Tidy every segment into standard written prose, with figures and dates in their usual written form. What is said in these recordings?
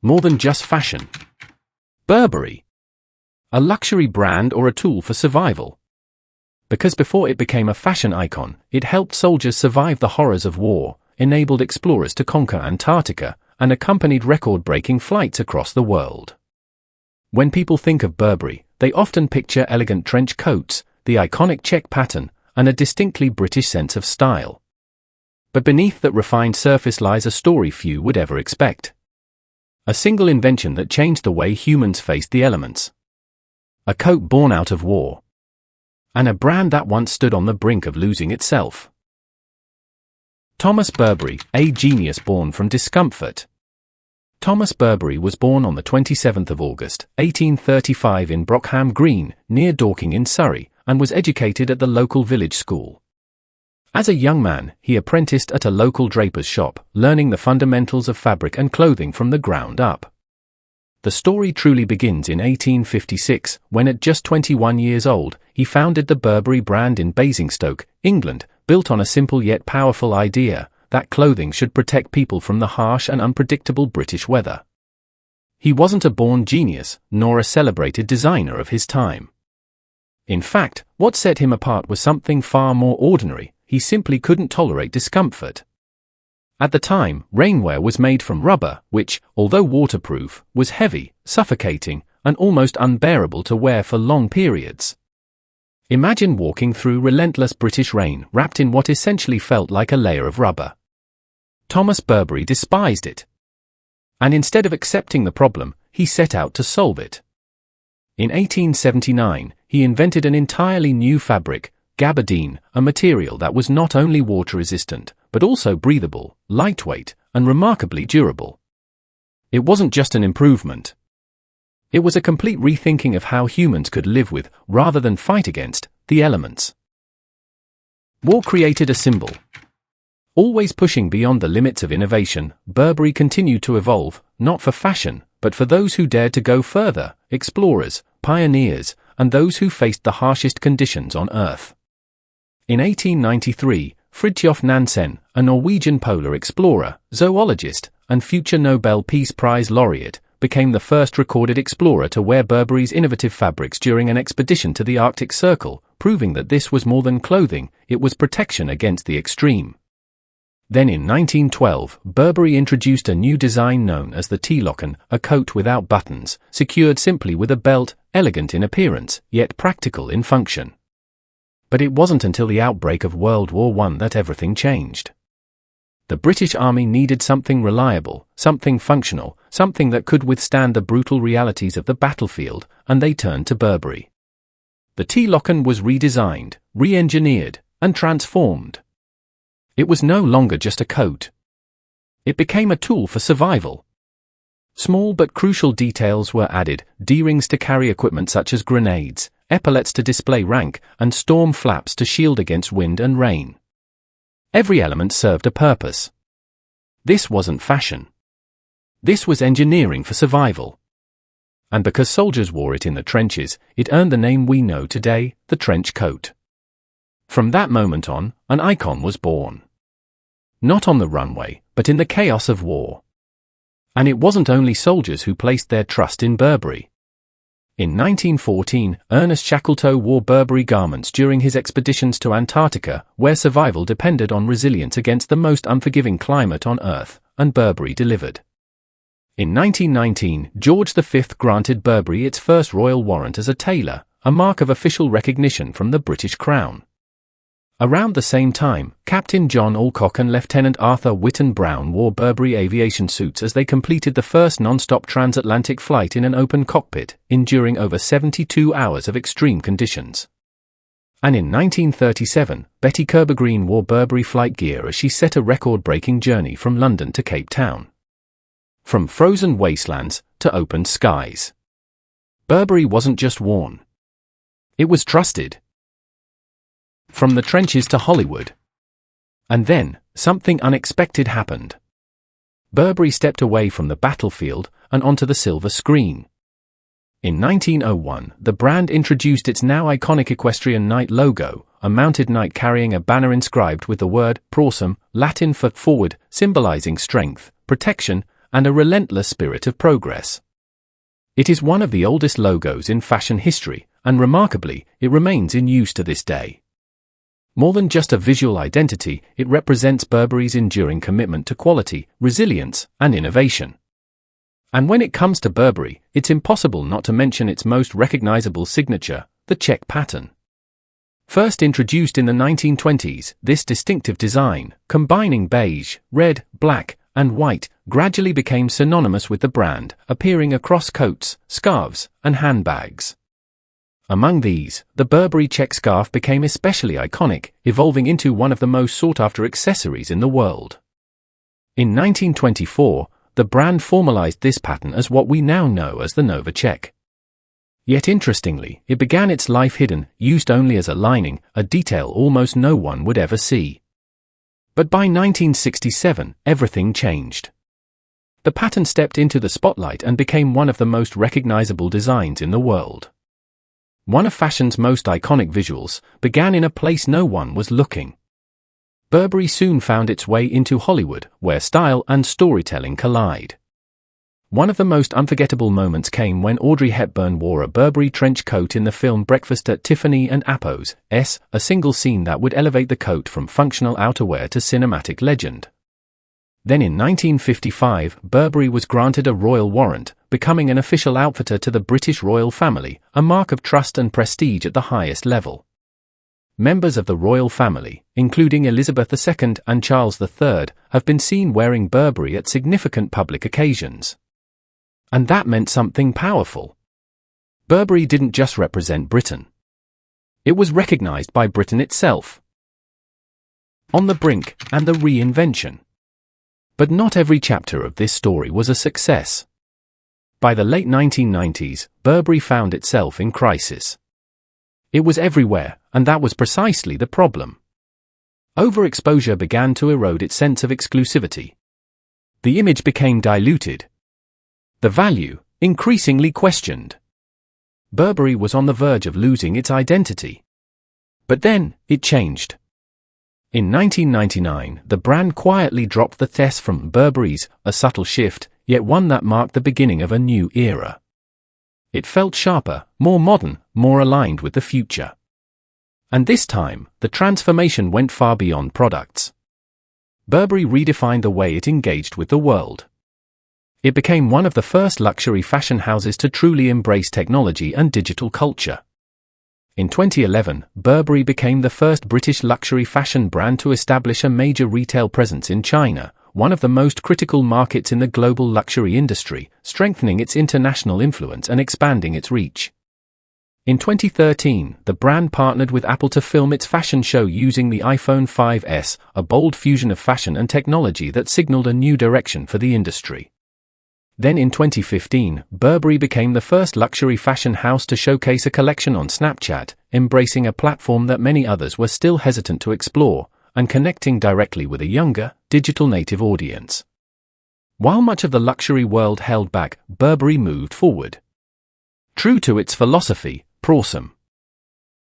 More than just fashion. Burberry. A luxury brand or a tool for survival. Because before it became a fashion icon, it helped soldiers survive the horrors of war, enabled explorers to conquer Antarctica, and accompanied record-breaking flights across the world. When people think of Burberry, they often picture elegant trench coats, the iconic check pattern, and a distinctly British sense of style. But beneath that refined surface lies a story few would ever expect. A single invention that changed the way humans faced the elements. A coat born out of war. And a brand that once stood on the brink of losing itself. Thomas Burberry, a genius born from discomfort. Thomas Burberry was born on the 27th of August, 1835 in Brockham Green, near Dorking in Surrey, and was educated at the local village school. As a young man, he apprenticed at a local draper's shop, learning the fundamentals of fabric and clothing from the ground up. The story truly begins in 1856, when at just 21 years old, he founded the Burberry brand in Basingstoke, England, built on a simple yet powerful idea, that clothing should protect people from the harsh and unpredictable British weather. He wasn't a born genius, nor a celebrated designer of his time. In fact, what set him apart was something far more ordinary: he simply couldn't tolerate discomfort. At the time, rainwear was made from rubber, which, although waterproof, was heavy, suffocating, and almost unbearable to wear for long periods. Imagine walking through relentless British rain wrapped in what essentially felt like a layer of rubber. Thomas Burberry despised it. And instead of accepting the problem, he set out to solve it. In 1879, he invented an entirely new fabric, gabardine, a material that was not only water-resistant, but also breathable, lightweight, and remarkably durable. It wasn't just an improvement. It was a complete rethinking of how humans could live with, rather than fight against, the elements. War created a symbol. Always pushing beyond the limits of innovation, Burberry continued to evolve, not for fashion, but for those who dared to go further, explorers, pioneers, and those who faced the harshest conditions on Earth. In 1893, Fridtjof Nansen, a Norwegian polar explorer, zoologist, and future Nobel Peace Prize laureate, became the first recorded explorer to wear Burberry's innovative fabrics during an expedition to the Arctic Circle, proving that this was more than clothing, it was protection against the extreme. Then in 1912, Burberry introduced a new design known as the T-locken, a coat without buttons, secured simply with a belt, elegant in appearance, yet practical in function. But it wasn't until the outbreak of World War I that everything changed. The British Army needed something reliable, something functional, something that could withstand the brutal realities of the battlefield, and they turned to Burberry. The T-locken was redesigned, re-engineered, and transformed. It was no longer just a coat. It became a tool for survival. Small but crucial details were added: D-rings to carry equipment such as grenades, epaulets to display rank, and storm flaps to shield against wind and rain. Every element served a purpose. This wasn't fashion. This was engineering for survival. And because soldiers wore it in the trenches, it earned the name we know today, the trench coat. From that moment on, an icon was born. Not on the runway, but in the chaos of war. And it wasn't only soldiers who placed their trust in Burberry. In 1914, Ernest Shackleton wore Burberry garments during his expeditions to Antarctica, where survival depended on resilience against the most unforgiving climate on Earth, and Burberry delivered. In 1919, George V granted Burberry its first royal warrant as a tailor, a mark of official recognition from the British Crown. Around the same time, Captain John Alcock and Lieutenant Arthur Whitton Brown wore Burberry aviation suits as they completed the first non-stop transatlantic flight in an open cockpit, enduring over 72 hours of extreme conditions. And in 1937, Betty Kerber-Green wore Burberry flight gear as she set a record-breaking journey from London to Cape Town. From frozen wastelands to open skies. Burberry wasn't just worn. It was trusted. From the trenches to Hollywood. And then, something unexpected happened. Burberry stepped away from the battlefield and onto the silver screen. In 1901, the brand introduced its now iconic equestrian knight logo, a mounted knight carrying a banner inscribed with the word "Prorsum," Latin for forward, symbolizing strength, protection, and a relentless spirit of progress. It is one of the oldest logos in fashion history, and remarkably, it remains in use to this day. More than just a visual identity, it represents Burberry's enduring commitment to quality, resilience, and innovation. And when it comes to Burberry, it's impossible not to mention its most recognizable signature, the check pattern. First introduced in the 1920s, this distinctive design, combining beige, red, black, and white, gradually became synonymous with the brand, appearing across coats, scarves, and handbags. Among these, the Burberry check scarf became especially iconic, evolving into one of the most sought-after accessories in the world. In 1924, the brand formalized this pattern as what we now know as the Nova check. Yet interestingly, it began its life hidden, used only as a lining, a detail almost no one would ever see. But by 1967, everything changed. The pattern stepped into the spotlight and became one of the most recognizable designs in the world. One of fashion's most iconic visuals, began in a place no one was looking. Burberry soon found its way into Hollywood, where style and storytelling collide. One of the most unforgettable moments came when Audrey Hepburn wore a Burberry trench coat in the film Breakfast at Tiffany and Appo's, a single scene that would elevate the coat from functional outerwear to cinematic legend. Then in 1955, Burberry was granted a royal warrant, becoming an official outfitter to the British royal family, a mark of trust and prestige at the highest level. Members of the royal family, including Elizabeth II and Charles III, have been seen wearing Burberry at significant public occasions. And that meant something powerful. Burberry didn't just represent Britain. It was recognized by Britain itself. On the brink, and the reinvention. But not every chapter of this story was a success. By the late 1990s, Burberry found itself in crisis. It was everywhere, and that was precisely the problem. Overexposure began to erode its sense of exclusivity. The image became diluted. The value, increasingly questioned. Burberry was on the verge of losing its identity. But then, it changed. In 1999, the brand quietly dropped the "tess" from Burberry's, a subtle shift, yet one that marked the beginning of a new era. It felt sharper, more modern, more aligned with the future. And this time, the transformation went far beyond products. Burberry redefined the way it engaged with the world. It became one of the first luxury fashion houses to truly embrace technology and digital culture. In 2011, Burberry became the first British luxury fashion brand to establish a major retail presence in China, one of the most critical markets in the global luxury industry, strengthening its international influence and expanding its reach. In 2013, the brand partnered with Apple to film its fashion show using the iPhone 5S, a bold fusion of fashion and technology that signaled a new direction for the industry. Then in 2015, Burberry became the first luxury fashion house to showcase a collection on Snapchat, embracing a platform that many others were still hesitant to explore, and connecting directly with a younger, digital-native audience. While much of the luxury world held back, Burberry moved forward. True to its philosophy, Prawsome.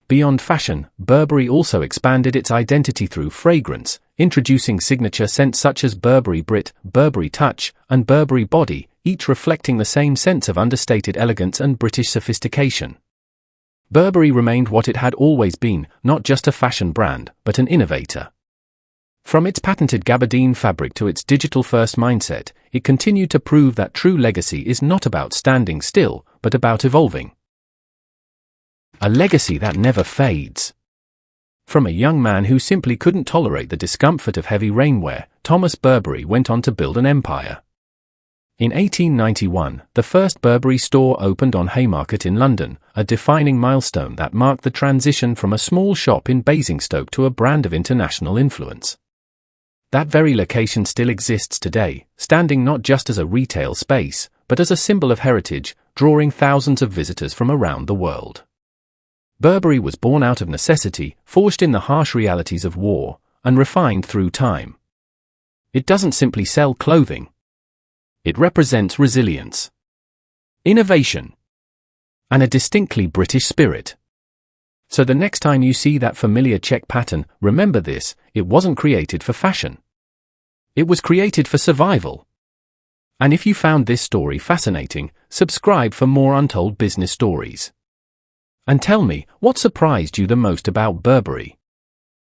Beyond fashion, Burberry also expanded its identity through fragrance, introducing signature scents such as Burberry Brit, Burberry Touch, and Burberry Body, each reflecting the same sense of understated elegance and British sophistication. Burberry remained what it had always been, not just a fashion brand, but an innovator. From its patented gabardine fabric to its digital-first mindset, it continued to prove that true legacy is not about standing still, but about evolving. A legacy that never fades. From a young man who simply couldn't tolerate the discomfort of heavy rainwear, Thomas Burberry went on to build an empire. In 1891, the first Burberry store opened on Haymarket in London, a defining milestone that marked the transition from a small shop in Basingstoke to a brand of international influence. That very location still exists today, standing not just as a retail space, but as a symbol of heritage, drawing thousands of visitors from around the world. Burberry was born out of necessity, forged in the harsh realities of war, and refined through time. It doesn't simply sell clothing. It represents resilience, innovation, and a distinctly British spirit. So the next time you see that familiar check pattern, remember this: it wasn't created for fashion. It was created for survival. And if you found this story fascinating, subscribe for more untold business stories. And tell me, what surprised you the most about Burberry?